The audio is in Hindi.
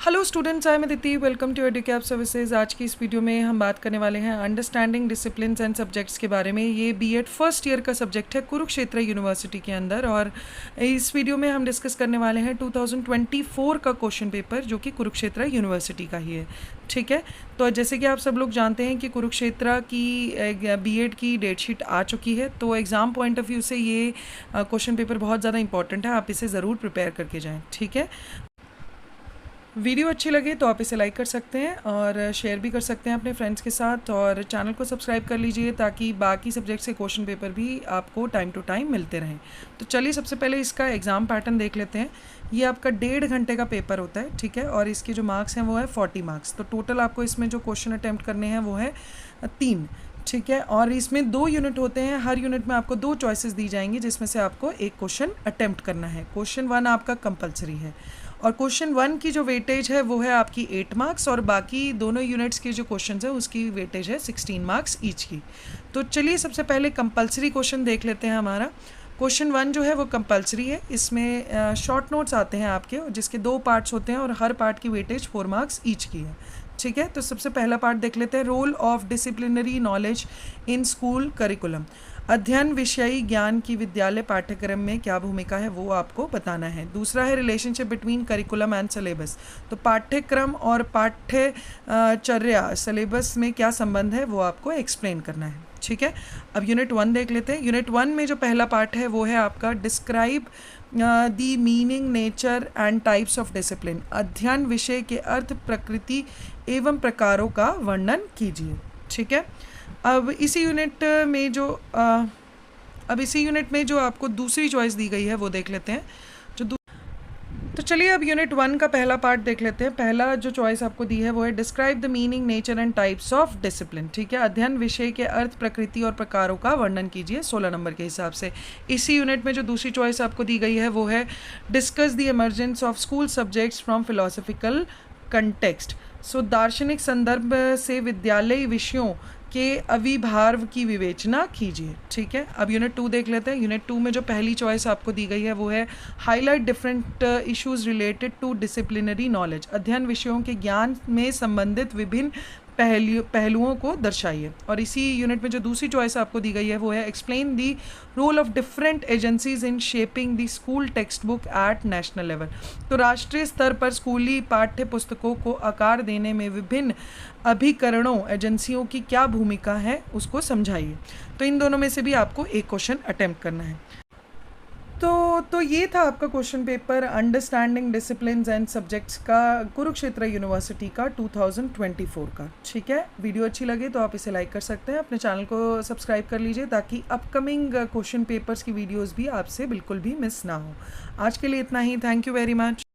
Hello students, I am Aditi. Welcome to Educap services. आज की इस वीडियो में हम बात करने वाले हैं अंडरस्टैंडिंग डिसिप्लिन्स एंड सब्जेक्ट्स के बारे में। ये बीएड फर्स्ट ईयर का सब्जेक्ट है कुरुक्षेत्र यूनिवर्सिटी के अंदर, और इस वीडियो में हम डिस्कस करने वाले हैं 2024 का क्वेश्चन पेपर, जो कि कुरुक्षेत्र यूनिवर्सिटी का ही है। ठीक है, तो जैसे कि आप सब लोग जानते हैं कि कुरुक्षेत्र की बीएड की डेटशीट आ चुकी है, तो एग्ज़ाम पॉइंट ऑफ व्यू से ये क्वेश्चन पेपर बहुत ज़्यादा इंपॉर्टेंट है। आप इसे ज़रूर प्रिपेयर करके जाएँ। ठीक है, वीडियो अच्छी लगे तो आप इसे लाइक कर सकते हैं और शेयर भी कर सकते हैं अपने फ्रेंड्स के साथ, और चैनल को सब्सक्राइब कर लीजिए ताकि बाकी सब्जेक्ट्स के क्वेश्चन पेपर भी आपको टाइम टू टाइम मिलते रहें। तो चलिए सबसे पहले इसका एग्ज़ाम पैटर्न देख लेते हैं। ये आपका 1.5 घंटे का पेपर होता है। ठीक है, और इसके जो मार्क्स हैं वो है 40 मार्क्स। तो टोटल आपको इसमें जो क्वेश्चन अटैम्प्ट करने हैं वो है 3। ठीक है, और इसमें 2 यूनिट होते हैं। हर यूनिट में आपको 2 चॉइसेस दी जाएंगी, जिसमें से आपको एक क्वेश्चन अटैम्प्ट करना है। क्वेश्चन 1 आपका कंपलसरी है, और क्वेश्चन 1 की जो वेटेज है वो है आपकी 8 मार्क्स, और बाकी दोनों यूनिट्स के जो क्वेश्चन है उसकी वेटेज है 16 मार्क्स ईच की। तो चलिए सबसे पहले कंपलसरी क्वेश्चन देख लेते हैं। हमारा क्वेश्चन 1 जो है वो कंपलसरी है। इसमें शॉर्ट नोट्स आते हैं आपके, जिसके 2 पार्ट्स होते हैं, और हर पार्ट की वेटेज 4 मार्क्स ईच की है। ठीक है, तो सबसे पहला पार्ट देख लेते हैं। Role of disciplinary knowledge in school curriculum. अध्ययन विषयी ज्ञान की विद्यालय पाठ्यक्रम में क्या भूमिका है वो आपको बताना है। दूसरा है relationship between curriculum and syllabus. तो पाठ्यक्रम और पाठ्यचर्या सिलेबस में क्या संबंध है वो आपको एक्सप्लेन करना है। ठीक है, अब यूनिट 1 देख लेते हैं। यूनिट 1 में जो पहला पार्ट है वो है आपका describe the meaning, nature and types of discipline. अध्ययन विषय के अर्थ, प्रकृति एवं प्रकारों का वर्णन कीजिए। ठीक है, अब इसी यूनिट में जो आपको दूसरी चॉइस दी गई है वो देख लेते हैं। तो चलिए अब यूनिट 1 का पहला पार्ट देख लेते हैं। पहला जो चॉइस आपको दी है वो है describe the meaning, nature and types of discipline. ठीक है, अध्ययन विषय के अर्थ, प्रकृति और प्रकारों का वर्णन कीजिए 16 नंबर के हिसाब से। इसी यूनिट में जो दूसरी चॉइस आपको दी गई है वो है discuss the emergence of school subjects from philosophical context. So दार्शनिक संदर्भ से विद्यालयी विषयों के अविभार्व की विवेचना कीजिए। ठीक है, अब यूनिट 2 देख लेते हैं। यूनिट 2 में जो पहली चॉइस आपको दी गई है वो है highlight different issues related to disciplinary knowledge. अध्ययन विषयों के ज्ञान में संबंधित विभिन्न पहलुओं को दर्शाइए। और इसी यूनिट में जो दूसरी चॉइस आपको दी गई है वो है explain the role of different agencies in shaping the school textbook at national level. तो राष्ट्रीय स्तर पर स्कूली पाठ्य पुस्तकों को आकार देने में विभिन्न अभिकरणों, एजेंसियों की क्या भूमिका है उसको समझाइए। तो इन दोनों में से भी आपको एक क्वेश्चन अटेम्प्ट करना है। तो ये था आपका question paper understanding disciplines and subjects का कुरुक्षेत्र यूनिवर्सिटी का 2024 का। ठीक है, वीडियो अच्छी लगे तो आप इसे लाइक कर सकते हैं। अपने चैनल को सब्सक्राइब कर लीजिए ताकि अपकमिंग क्वेश्चन पेपर्स की वीडियोस भी आपसे बिल्कुल भी मिस ना हो। आज के लिए इतना ही। Thank you very much.